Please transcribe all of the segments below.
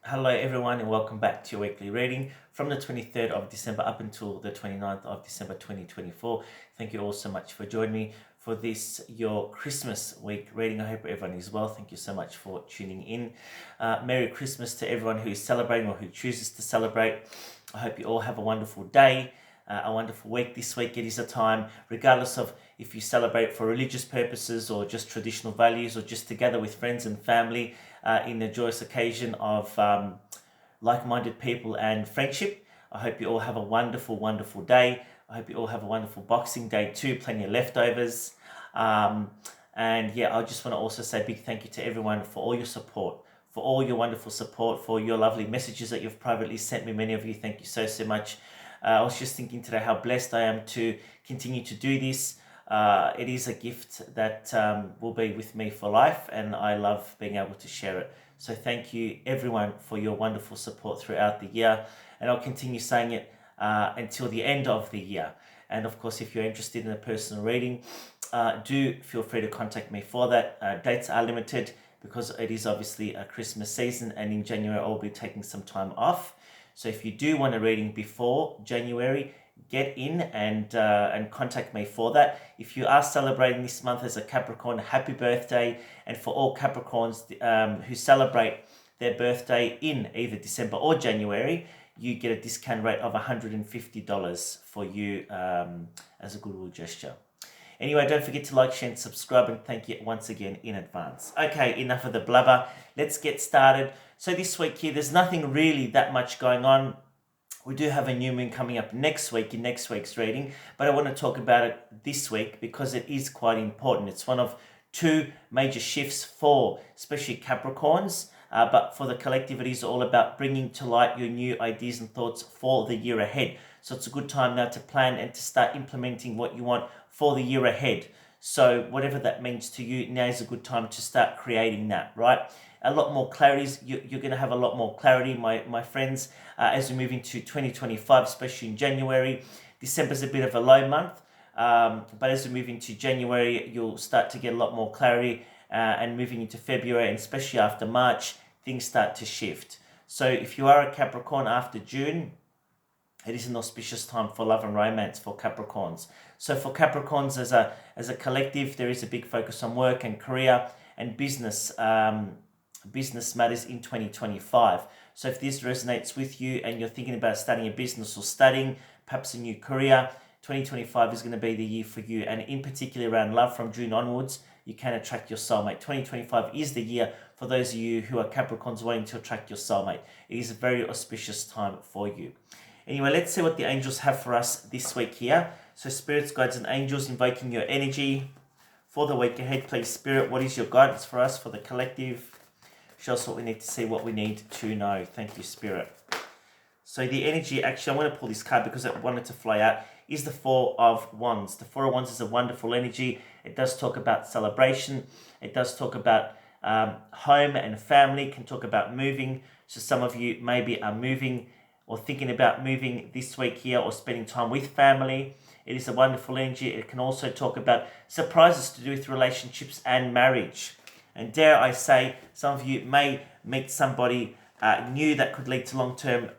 Hello everyone and welcome back to your weekly reading from the 23rd of December up until the 29th of December 2024. Thank you all so much for joining me for this, your Christmas week reading. I hope everyone is well. Thank you so much for tuning in. Merry Christmas to everyone who is celebrating or who chooses to celebrate. I hope you all have a wonderful day, a wonderful week. This week it is a time, regardless of if you celebrate for religious purposes or just traditional values or just together with friends and family, in the joyous occasion of like-minded people and friendship. I hope you all have a wonderful, wonderful day. I hope you all have a wonderful Boxing Day too, plenty of leftovers. And yeah, I just want to also say a big thank you to everyone for all your support, for all your wonderful support, for your lovely messages that you've privately sent me. Many of you, thank you so, so much. I was just thinking today how blessed I am to continue to do this. It is a gift that will be with me for life, and I love being able to share it. So thank you everyone for your wonderful support throughout the year, and I'll continue saying it until the end of the year. And of course, if you're interested in a personal reading, do feel free to contact me for that. Dates are limited because it is obviously a Christmas season, and in January I'll be taking some time off. So if you do want a reading before January, get in and contact me for that. If you are celebrating this month as a Capricorn, happy birthday. And for all Capricorns who celebrate their birthday in either December or January, you get a discount rate of $150 for you as a goodwill gesture. Anyway, don't forget to like, share, and subscribe, and thank you once again in advance. Okay, enough of the blubber. Let's get started. So this week here, there's nothing really that much going on. We do have a new moon coming up next week in next week's reading, but I want to talk about it this week because it is quite important. It's one of two major shifts for especially Capricorns, but for the collective, it is all about bringing to light your new ideas and thoughts for the year ahead. So it's a good time now to plan and to start implementing what you want for the year ahead. So whatever that means to you, now is a good time to start creating that, right? A lot more clarity. You're going to have a lot more clarity, my friends, as we move into 2025, especially in January. December's a bit of a low month, but as we move into January, you'll start to get a lot more clarity, and moving into February, and especially after March, things start to shift. So if you are a Capricorn after June, it is an auspicious time for love and romance for Capricorns. So for Capricorns as a collective, there is a big focus on work and career and business matters in 2025. So if this resonates with you and you're thinking about starting a business or studying, perhaps a new career, 2025 is going to be the year for you. And in particular around love from June onwards, you can attract your soulmate. 2025 is the year for those of you who are Capricorns wanting to attract your soulmate. It is a very auspicious time for you. Anyway, let's see what the angels have for us this week here. So spirits, guides, and angels invoking your energy for the week ahead. Please, Spirit, what is your guidance for us, for the collective? Show us what we need to see, what we need to know. Thank you, Spirit. So the energy, actually, I'm going to pull this card because I wanted to fly out, is the Four of Wands. The Four of Wands is a wonderful energy. It does talk about celebration. It does talk about home and family. It can talk about moving. So some of you maybe are moving or thinking about moving this week here or spending time with family. It is a wonderful energy. It can also talk about surprises to do with relationships and marriage. And dare I say, some of you may meet somebody new that could lead to long-term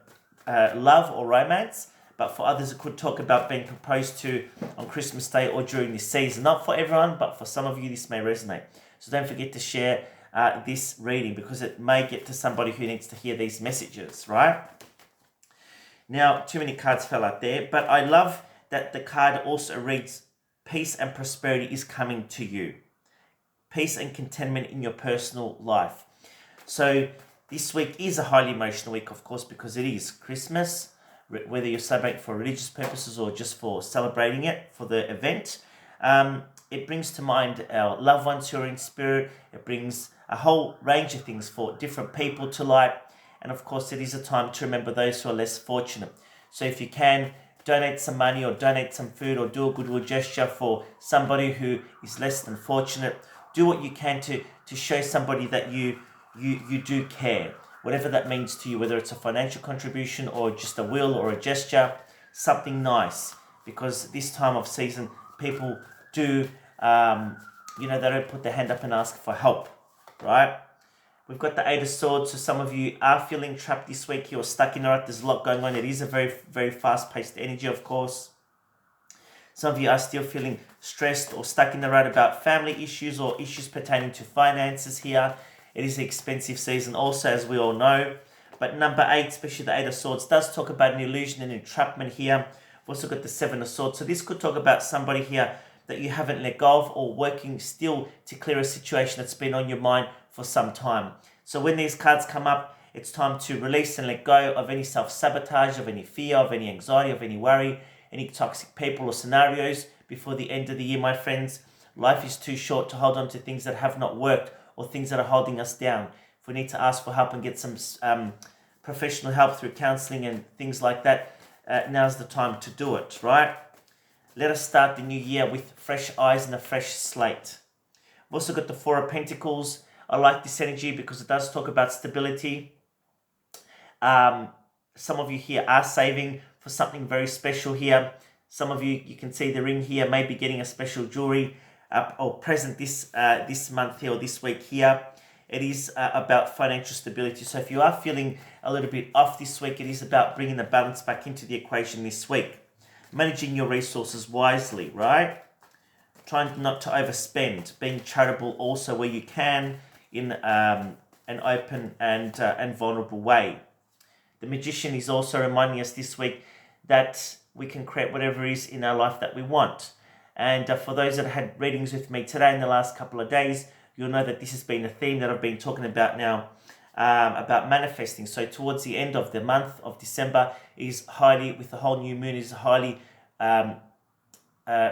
love or romance. But for others, it could talk about being proposed to on Christmas Day or during this season. Not for everyone, but for some of you, this may resonate. So don't forget to share this reading because it may get to somebody who needs to hear these messages, right? Now, too many cards fell out there, but I love that the card also reads, peace and prosperity is coming to you. Peace and contentment in your personal life. So this week is a highly emotional week, of course, because it is Christmas, whether you're celebrating for religious purposes or just for celebrating it for the event. It brings to mind our loved ones who are in spirit. It brings a whole range of things for different people to light. And of course, it is a time to remember those who are less fortunate. So if you can, donate some money or donate some food or do a goodwill gesture for somebody who is less than fortunate. Do what you can to show somebody that you do care. Whatever that means to you, whether it's a financial contribution or just a will or a gesture, something nice. Because this time of season, people do, they don't put their hand up and ask for help, right? We've got the Eight of Swords, so some of you are feeling trapped this week. You're stuck in a rut. There's a lot going on. It is a very, very fast-paced energy, of course. Some of you are still feeling stressed or stuck in the rut about family issues or issues pertaining to finances here. It is an expensive season also, as we all know. But number 8, especially the Eight of Swords, does talk about an illusion and entrapment here. We've also got the Seven of Swords. So this could talk about somebody here that you haven't let go of, or working still to clear a situation that's been on your mind for some time. So when these cards come up, it's time to release and let go of any self-sabotage, of any fear, of any anxiety, of any worry, any toxic people or scenarios before the end of the year, my friends. Life is too short to hold on to things that have not worked or things that are holding us down. If we need to ask for help and get some professional help through counseling and things like that, now's the time to do it, right? Let us start the new year with fresh eyes and a fresh slate. We've also got the Four of Pentacles. I like this energy because it does talk about stability. Some of you here are saving for something very special here. Some of you can see the ring here, maybe getting a special jewelry or present this month here or this week here. It is about financial stability. So if you are feeling a little bit off this week, it is about bringing the balance back into the equation this week. Managing your resources wisely, right? Trying not to overspend. Being charitable also where you can in an open and vulnerable way. The Magician is also reminding us this week that we can create whatever is in our life that we want. And for those that had readings with me today in the last couple of days, you'll know that this has been a theme that I've been talking about now, about manifesting. So towards the end of the month of December is highly, with the whole new moon, is a highly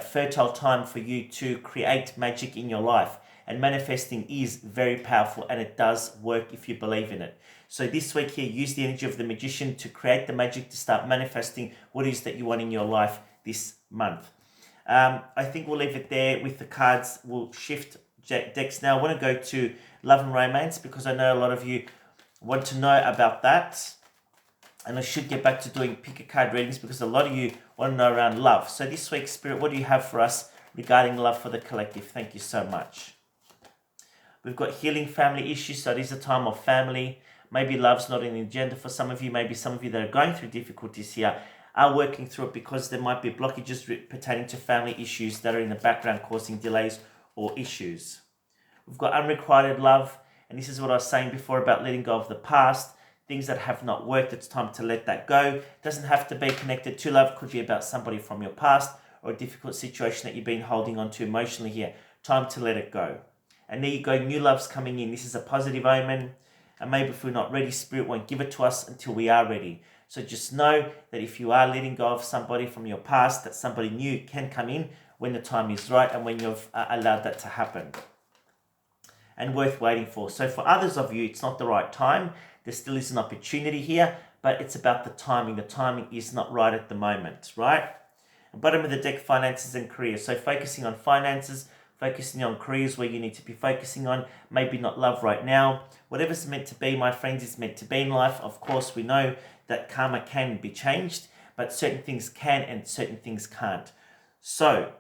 fertile time for you to create magic in your life. And manifesting is very powerful, and it does work if you believe in it. So this week here, use the energy of the Magician to create the magic, to start manifesting what it is that you want in your life this month. I think we'll leave it there with the cards. We'll shift decks now. I want to go to love and romance because I know a lot of you want to know about that. And I should get back to doing pick a card readings because a lot of you want to know around love. So this week, Spirit, what do you have for us regarding love for the collective? Thank you so much. We've got healing family issues. So it is a time of family. Maybe love's not an agenda for some of you. Maybe some of you that are going through difficulties here are working through it because there might be blockages pertaining to family issues that are in the background causing delays or issues. We've got unrequited love. And this is what I was saying before about letting go of the past. Things that have not worked, it's time to let that go. It doesn't have to be connected to love. It could be about somebody from your past or a difficult situation that you've been holding on to emotionally here. Time to let it go. And there you go, new love's coming in. This is a positive omen. And maybe if we're not ready, Spirit won't give it to us until we are ready. So just know that if you are letting go of somebody from your past, that somebody new can come in when the time is right and when you've allowed that to happen. And worth waiting for. So for others of you, it's not the right time. There still is an opportunity here, but it's about the timing. The timing is not right at the moment, right? Bottom of the deck, finances and careers. So focusing on finances, focusing on careers where you need to be focusing on, maybe not love right now. Whatever's meant to be, my friends, is meant to be in life. Of course, we know that karma can be changed, but certain things can and certain things can't. So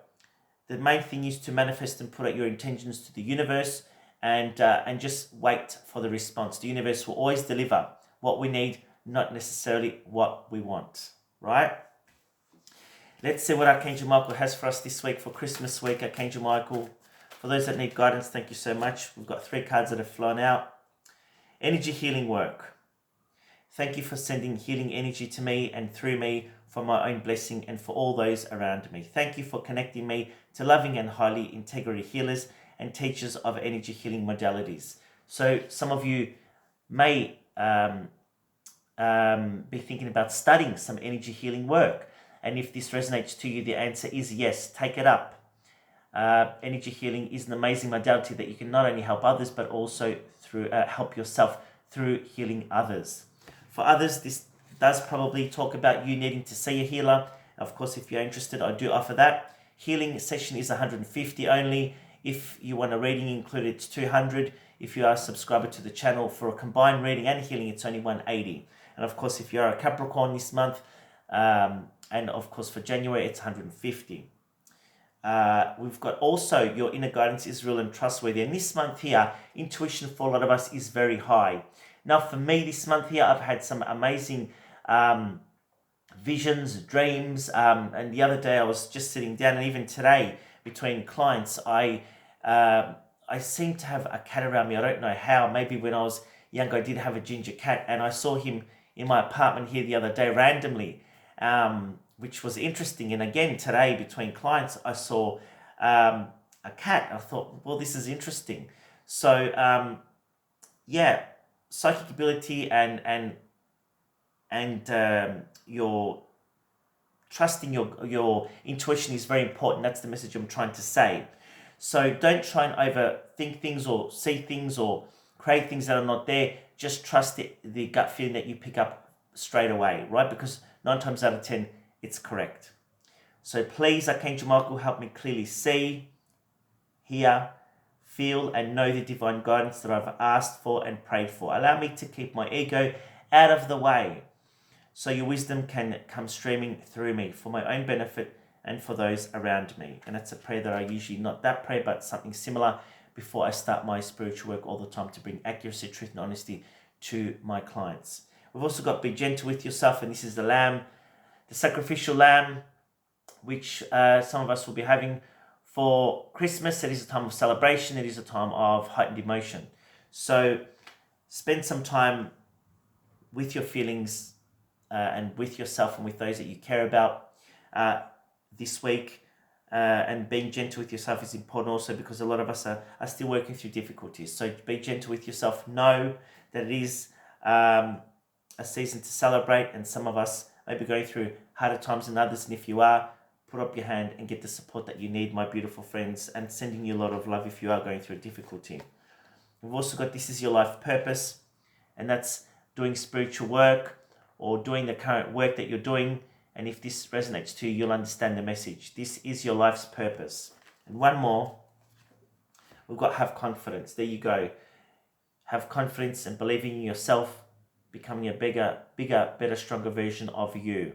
the main thing is to manifest and put out your intentions to the universe. And just wait for the response. The universe will always deliver what we need, not necessarily what we want, right? Let's see what Archangel Michael has for us this week for Christmas week. Archangel Michael, for those that need guidance, thank you so much. We've got 3 cards that have flown out. Energy healing work. Thank you for sending healing energy to me and through me for my own blessing and for all those around me. Thank you for connecting me to loving and highly integrity healers and teachers of energy healing modalities. So some of you may be thinking about studying some energy healing work. And if this resonates to you, the answer is yes, take it up. Energy healing is an amazing modality that you can not only help others, but also through help yourself through healing others. For others, this does probably talk about you needing to see a healer. Of course, if you're interested, I do offer that. Healing session is $150 only. If you want a reading included, it's $200. If you are a subscriber to the channel for a combined reading and healing, it's only $180. And of course, if you are a Capricorn this month, and of course for January, it's $150. we've got also your inner guidance is real and trustworthy. And this month here, intuition for a lot of us is very high. Now, for me, this month here, I've had some amazing visions, dreams. And the other day, I was just sitting down, and even today, between clients, I seem to have a cat around me. I don't know how. Maybe when I was young, I did have a ginger cat, and I saw him in my apartment here the other day randomly. Which was interesting. And again, today between clients, I saw a cat. I thought, well, this is interesting. So, yeah, psychic ability and your trusting your intuition is very important. That's the message I'm trying to say. So don't try and overthink things or see things or create things that are not there. Just trust the gut feeling that you pick up straight away, right? Because 9 times out of 10, it's correct. So please, Archangel Michael, help me clearly see, hear, feel, and know the divine guidance that I've asked for and prayed for. Allow me to keep my ego out of the way so your wisdom can come streaming through me for my own benefit and for those around me. And that's a prayer that I usually, not that prayer, but something similar before I start my spiritual work all the time to bring accuracy, truth, and honesty to my clients. We've also got Be Gentle With Yourself, and this is the lamb, the sacrificial lamb, which some of us will be having for Christmas. It is a time of celebration. It is a time of heightened emotion. So spend some time with your feelings and with yourself and with those that you care about this week. And being gentle with yourself is important also because a lot of us are still working through difficulties. So be gentle with yourself. Know that it is a season to celebrate, and some of us may be going through harder times than others. And if you are, put up your hand and get the support that you need, my beautiful friends, and sending you a lot of love if you are going through a difficulty. We've also got This Is Your Life Purpose, and that's doing spiritual work or doing the current work that you're doing. And if this resonates to you, you'll understand the message. This is your life's purpose. And one more, we've got Have Confidence. There you go. Have confidence and believing in yourself, becoming a bigger, better, stronger version of you.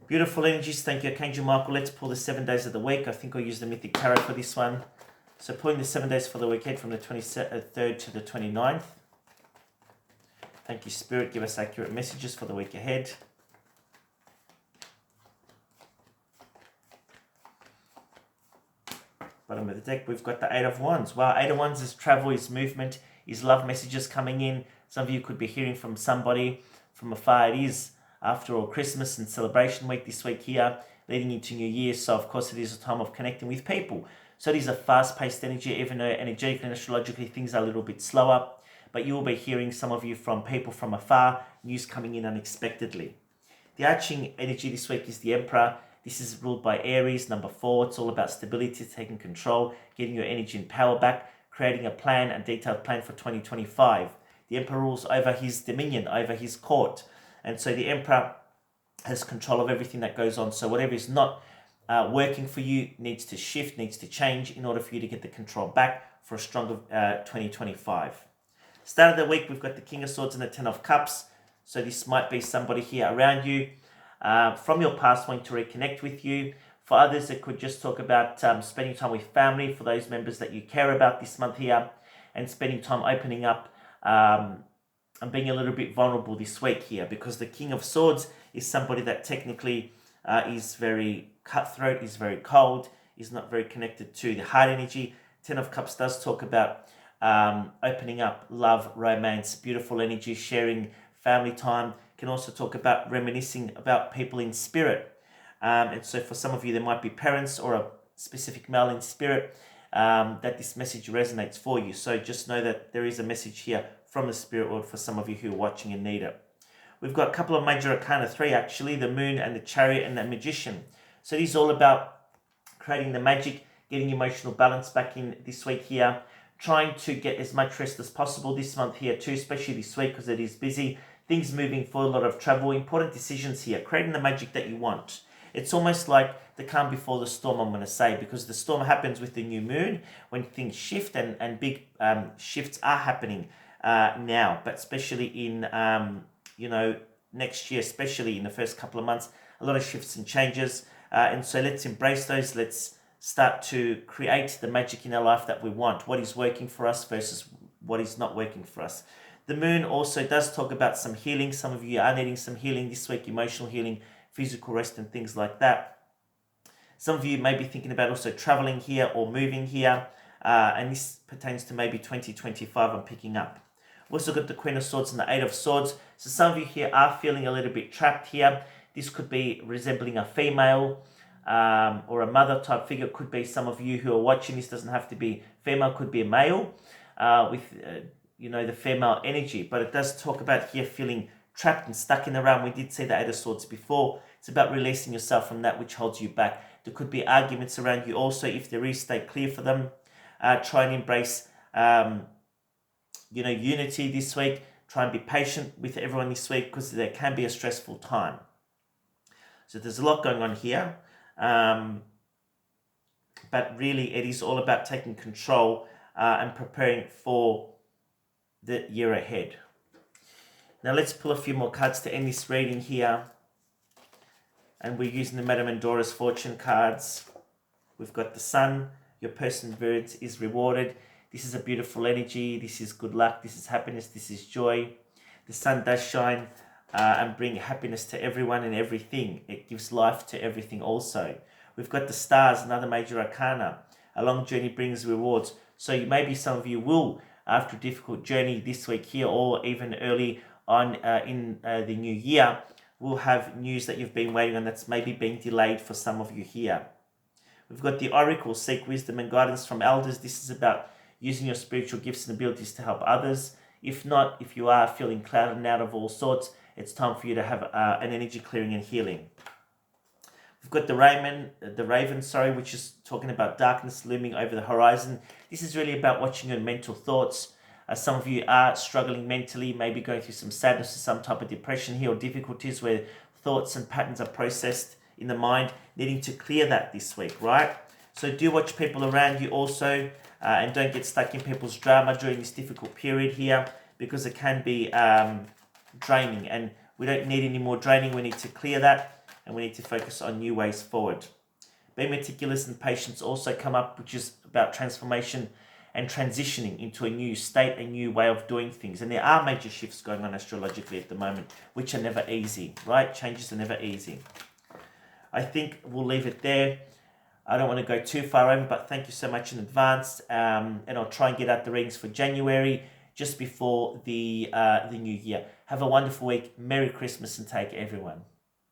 Beautiful energies. Thank you, Archangel Michael. Let's pull the 7 days of the week. I think I'll use the Mythic Tarot for this one. So pulling the 7 days for the weekend from the 23rd to the 29th. Thank you, Spirit. Give us accurate messages for the week ahead. Bottom of the deck, we've got the 8 of Wands. Wow, 8 of Wands is travel, is movement, is love messages coming in. Some of you could be hearing from somebody from afar. It is, after all, Christmas and celebration week this week here, leading into New Year. So, of course, it is a time of connecting with people. So it is a fast-paced energy, even though energetically and astrologically things are a little bit slower. But you will be hearing, some of you, from people from afar, news coming in unexpectedly. The arching energy this week is the Emperor. This is ruled by Aries, number 4. It's all about stability, taking control, getting your energy and power back, creating a plan, a detailed plan for 2025. The Emperor rules over his dominion, over his court. And so the Emperor has control of everything that goes on. So whatever is not working for you needs to shift, needs to change in order for you to get the control back for a stronger 2025. Start of the week, we've got the King of Swords and the 10 of Cups. So this might be somebody here around you from your past wanting to reconnect with you. For others, it could just talk about spending time with family, for those members that you care about this month here, and spending time opening up and being a little bit vulnerable this week here, because the King of Swords is somebody that technically is very cutthroat, is very cold, is not very connected to the heart energy. 10 of Cups does talk about opening up, love, romance, beautiful energy, sharing family time. Can also talk about reminiscing about people in spirit. And so for some of you, there might be parents or a specific male in spirit that this message resonates for you. So just know that there is a message here from the spirit world for some of you who are watching and need it. We've got a couple of major arcana 3 actually, the Moon and the Chariot and the Magician. So it is all about creating the magic, getting emotional balance back in this week here, trying to get as much rest as possible this month here too, especially this week because it is busy. Things moving forward, a lot of travel, important decisions here, creating the magic that you want. It's almost like the calm before the storm, I'm going to say, because the storm happens with the new moon when things shift and big shifts are happening now, but especially in, next year, especially in the first couple of months, a lot of shifts and changes. And so let's embrace those. Let's start to create the magic in our life that we want. What is working for us versus what is not working for us. The moon also does talk about some healing. Some of you are needing some healing this week, emotional healing, physical rest and things like that. Some of you may be thinking about also traveling here or moving here. And this pertains to maybe 2025 I'm picking up. We've also got the Queen of Swords and the Eight of Swords. So some of you here are feeling a little bit trapped here. This could be resembling a female or a mother type figure. It could be some of you who are watching this, doesn't have to be female, could be a male with the female energy. But it does talk about here feeling trapped and stuck in the realm. We did see the Eight of Swords before. It's about releasing yourself from that which holds you back. There could be arguments around you also. If there is, stay clear for them. Try and embrace unity this week. Try and be patient with everyone this week because there can be a stressful time. So there's a lot going on here. But really it is all about taking control and preparing for the year ahead. Now let's pull a few more cards to end this reading here. And we're using the Madame Endora's fortune cards. We've got the Sun. Your perseverance is rewarded. This is a beautiful energy. This is good luck. This is happiness. This is joy. The sun does shine and bring happiness to everyone and everything. It gives life to everything also. We've got the Stars, another major arcana. A long journey brings rewards. So maybe some of you will, after a difficult journey this week here or even early on in the new year, will have news that you've been waiting on that's maybe being delayed for some of you here. We've got the Oracle, seek wisdom and guidance from elders. This is about using your spiritual gifts and abilities to help others. If not, if you are feeling clouded and out of all sorts, it's time for you to have an energy clearing and healing. We've got the Raven, which is talking about darkness looming over the horizon. This is really about watching your mental thoughts. Some of you are struggling mentally, maybe going through some sadness or some type of depression here or difficulties where thoughts and patterns are processed in the mind, needing to clear that this week, right? So do watch people around you also and don't get stuck in people's drama during this difficult period here because it can be draining and we don't need any more draining. We need to clear that and we need to focus on new ways forward. Being meticulous and patience also come up, which is about transformation and transitioning into a new state, a new way of doing things. And there are major shifts going on astrologically at the moment, which are never easy, right? Changes are never easy. I think we'll leave it there. I don't want to go too far over, but thank you so much in advance. And I'll try and get out the readings for January, just before the new year. Have a wonderful week. Merry Christmas and take care, everyone.